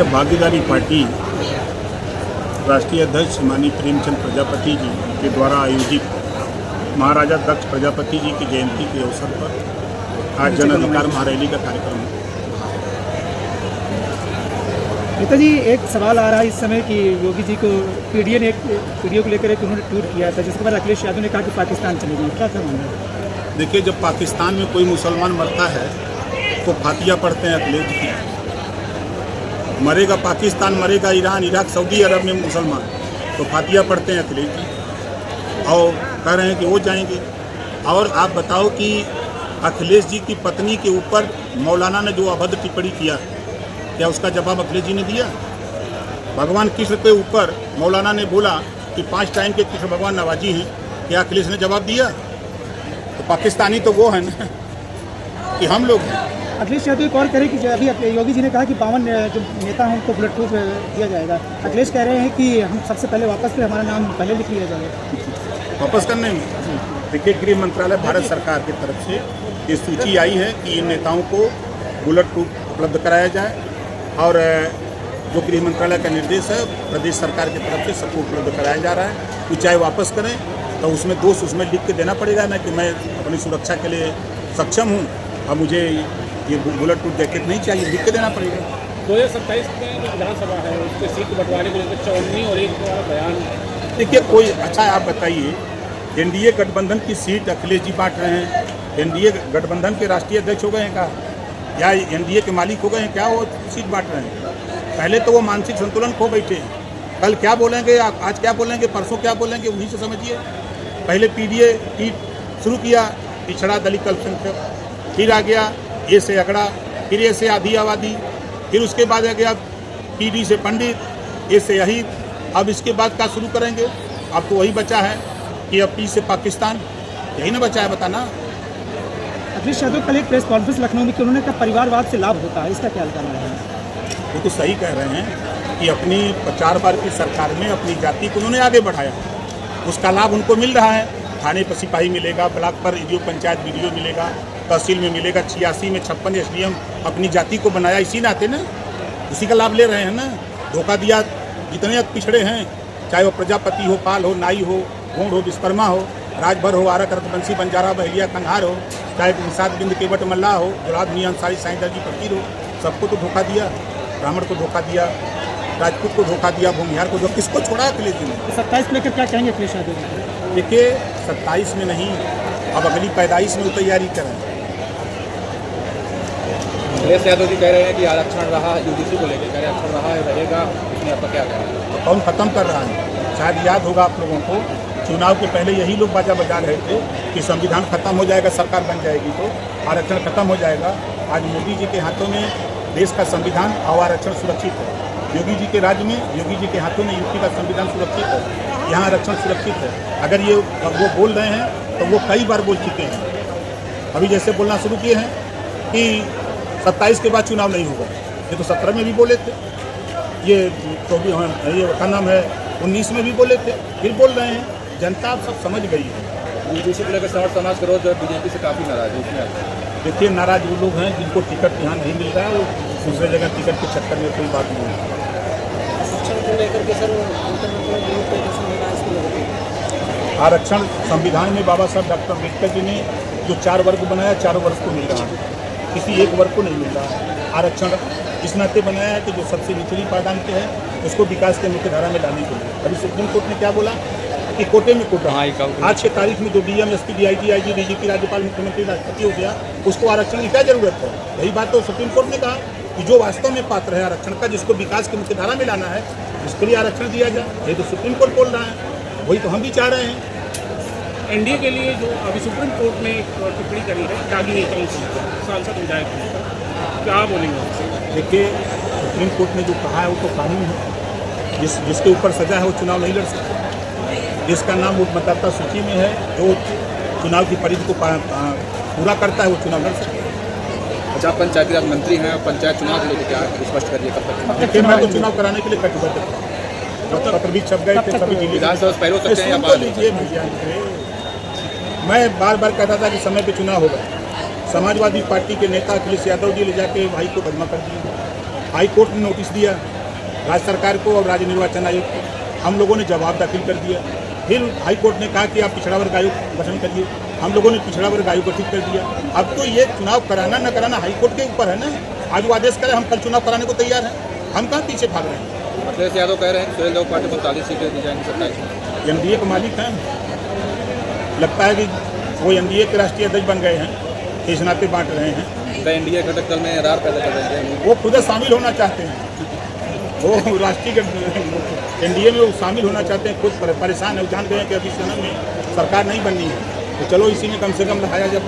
देखिए, भागीदारी पार्टी राष्ट्रीय अध्यक्ष माननीय प्रेमचंद प्रजापति जी के द्वारा आयोजित महाराजा दक्ष प्रजापति जी की जयंती के अवसर पर आज जन अधिकार महारैली का कार्यक्रम है। नेताजी, एक सवाल आ रहा है इस समय कि योगी जी को पीडीए ने एक वीडियो को लेकर एक उन्होंने ट्वीट किया था, जिसके बाद अखिलेश यादव ने कहा कि पाकिस्तान चले गए। क्या था मानना है? देखिए, जब पाकिस्तान में कोई मुसलमान मरता है तो फातिया पढ़ते हैं अखिलेश जी। मरेगा पाकिस्तान, मरेगा ईरान, इराक, सऊदी अरब में मुसलमान, तो फातिया पढ़ते हैं अखिलेश जी और कह रहे हैं कि वो जाएंगे। और आप बताओ कि अखिलेश जी की पत्नी के ऊपर मौलाना ने जो अभद्र टिप्पणी किया, क्या उसका जवाब अखिलेश जी ने दिया? भगवान कृष्ण के ऊपर मौलाना ने बोला कि 5 टाइम के कृष्ण भगवान नवाजी हैं, क्या अखिलेश ने जवाब दिया? तो पाकिस्तानी तो वो है ना कि हम लोग हैं। अखिलेश यादव एक और कह रहे हैं कि अभी योगी जी ने कहा कि 52 जो नेता हैं उनको बुलेट प्रूफ दिया जाएगा। अखिलेश कह रहे हैं कि हम सबसे पहले वापस पे हमारा नाम पहले लिख लिया जाएगा वापस करने में। देखिए, गृह मंत्रालय भारत सरकार की तरफ से ये सूची आई है कि इन नेताओं को बुलेट प्रूफ उपलब्ध कराया जाए और जो गृह मंत्रालय का निर्देश है प्रदेश सरकार की तरफ से सबको उपलब्ध कराया जा रहा है। तो चाहे वापस करें तो उसमें दोष उसमें लिख के देना पड़ेगा ना कि मैं अपनी सुरक्षा के लिए सक्षम हूँ और मुझे ये बुलेट प्रूफ जैकेट नहीं चाहिए, लिख के देना पड़ेगा। 2027 में जो विधानसभा है उसके सीट बंटवारे को लेकर 54 और एक बयान। देखिए, कोई अच्छा आप बताइए, एनडीए गठबंधन की सीट अखिलेश जी बांट रहे हैं। एनडीए गठबंधन के राष्ट्रीय अध्यक्ष हो गए हैं क्या? या एनडीए के मालिक हो गए हैं क्या? वो सीट बांट रहे हैं। पहले तो वो मानसिक संतुलन खो बैठे हैं। कल क्या बोलेंगे, आज क्या बोलेंगे, परसों क्या बोलेंगे, उन्हीं से समझिए। पहले पीडीए की शुरू किया, पिछड़ा दलित अल्पसंख्यक, फिर आ गया ए से अगड़ा, फिर ए से आधी आबादी, फिर उसके बाद आ गया पीडी से पंडित, ए से यही। अब इसके बाद क्या शुरू करेंगे? अब तो वही बचा है कि अब पी से पाकिस्तान, यही ना बचा है, बताना। अखिलेश यादव कल एक प्रेस कॉन्फ्रेंस लखनऊ में कि उन्होंने कहा परिवारवाद से लाभ होता है, इसका क्या कहना है? वो तो सही कह रहे हैं कि अपनी 4 बार की सरकार में अपनी जाति को उन्होंने आगे बढ़ाया, उसका लाभ उनको मिल रहा है। थाने पर सिपाही मिलेगा, ब्लॉक पर वीडियो पंचायत वीडियो मिलेगा, तहसील में मिलेगा। 86 में 56 एसडीएम अपनी जाति को बनाया इसी नाते ना, उसी का लाभ ले रहे हैं ना। धोखा दिया जितने पिछड़े हैं, चाहे वो प्रजापति हो, पाल हो, नाई हो, गोंड हो, विश्वकर्मा हो, राजभर हो, आरक, रतबंशी, बंजारा, बहलिया, कंहार हो, चाहे निषाद बिंद केवट मल्ला हो, जुलाब मियां अंसारी, साईं दर्जी फकीर हो, सबको तो धोखा दिया। ब्राह्मण को धोखा दिया, राजपूत को धोखा दिया, भूमिहार को धोखा, किसको छोड़ा अखिलेश जी ने? 27 को लेकर क्या कहेंगे अखिलेश यादव? देखिए, 27 में नहीं, अब अगली पैदाइश में तैयारी करें। अखिलेश यादव जी कह रहे हैं कि आरक्षण रहा, यूजीसी को लेकर कह रहे हैं आरक्षण रहा है, रहेगा, उसमें आपका क्या कहना है? तो कौन खत्म कर रहा है? शायद याद होगा आप लोगों को, चुनाव के पहले यही लोग बाजा बजा रहे थे कि संविधान खत्म हो जाएगा, सरकार बन जाएगी तो आरक्षण खत्म हो जाएगा। आज मोदी जी के हाथों में देश का संविधान और आरक्षण सुरक्षित है। योगी जी के राज्य में, योगी जी के हाथों में यूपी का संविधान सुरक्षित है, यहाँ आरक्षण सुरक्षित है। अगर ये वो बोल रहे हैं तो वो कई बार बोल चुके हैं। अभी जैसे बोलना शुरू किए हैं कि 27 के बाद चुनाव नहीं होगा, ये तो 17 में भी बोले थे, ये 24 ये का नाम है 19 में भी बोले थे, फिर बोल रहे हैं। जनता आप सब समझ गई है। यूजीसी को लेकर समाज का विरोध बीजेपी से काफ़ी नाराज है, उसमें देखिए, नाराज वो लोग हैं जिनको टिकट यहाँ नहीं मिल रहा है, वो दूसरे जगह टिकट के चक्कर में कोई बात नहीं है। आरक्षण संविधान में बाबा साहब डॉक्टर अम्बेडकर जी ने जो 4 वर्ग बनाया, 4 वर्ग को मिल रहा है, किसी एक वर्ग को नहीं मिल रहा है। आरक्षण इस नाते बनाया है कि जो सबसे निचली पायदान के है उसको विकास के मुख्य धारा में लाने के लिए। अभी सुप्रीम कोर्ट ने क्या बोला कि कोटे में कोटा, आज के तारीख में जो DM, SP, DIG, IG, DGP, राज्यपाल, मुख्यमंत्री, राष्ट्रपति हो गया, उसको आरक्षण की क्या जरूरत है? यही बात तो सुप्रीम कोर्ट ने कहा कि जो वास्तव में पात्र है आरक्षण का, जिसको विकास की मुख्य धारा में लाना है, उसके लिए आरक्षण दिया जाए। ये तो सुप्रीम कोर्ट बोल रहा है, वही तो हम भी चाह रहे हैं। एनडीए के लिए जो अभी सुप्रीम कोर्ट ने टिप्पणी करी है त्यागी नेताओं की, सांसद विधायक, क्या बोलेंगे? देखिए, सुप्रीम कोर्ट ने जो कहा है वो तो कानून है, जिसके ऊपर सजा है वो चुनाव नहीं लड़ सकता। जिसका नाम वो मतदाता सूची में है, जो चुनाव की परिधि को पूरा करता है वो चुनाव लड़ सकता है। अच्छा, पंचायती राज मंत्री हैं, पंचायत चुनाव को लेकर क्या स्पष्ट करिए कब तक? देखिए, मैं तो चुनाव कराने के लिए कटिबद्ध था, पत्र भी छप गए थे सभी जिले। विधानसभा पहले हो सकते हैं या बाद? लीजिए भैया, मैं बार बार कहता था कि समय पे चुनाव होगा। समाजवादी पार्टी के नेता अखिलेश यादव जी ले जाके भाई को बदमा कर दिए। हाई कोर्ट ने नोटिस दिया राज्य सरकार को और राज्य निर्वाचन आयोग को। हम लोगों ने जवाब दाखिल कर दिया। फिर हाई कोर्ट ने कहा कि आप पिछड़ा वर्ग आयोग गठन करिए। हम लोगों ने पिछड़ा वर्ग आयोग गठित कर दिया। अब तो ये चुनाव कराना न कराना हाई कोर्ट के ऊपर है ना। आज वो आदेश करे, हम कल चुनाव कराने को तैयार हैं। हम कहाँ पीछे भाग रहे हैं। अखिलेश यादव कह रहे हैं सुहेल देव पार्टी 45 सीटें दी जाएंगी 27 में। एनडीए के मालिक हैं। लगता है कि वो एनडीए के राष्ट्रीय अध्यक्ष बन गए हैं, इस नाते बांट रहे हैं। कई एनडीए घटक दल में रार पैदा कर रहे हैं। वो खुद शामिल होना चाहते हैं। वो राष्ट्रीय एनडीए में वो शामिल होना चाहते हैं, खुद परेशान है। जान गए हैं कि अभी समय में सरकार नहीं बननी है, तो चलो इसी में कम से कम लाया जाए।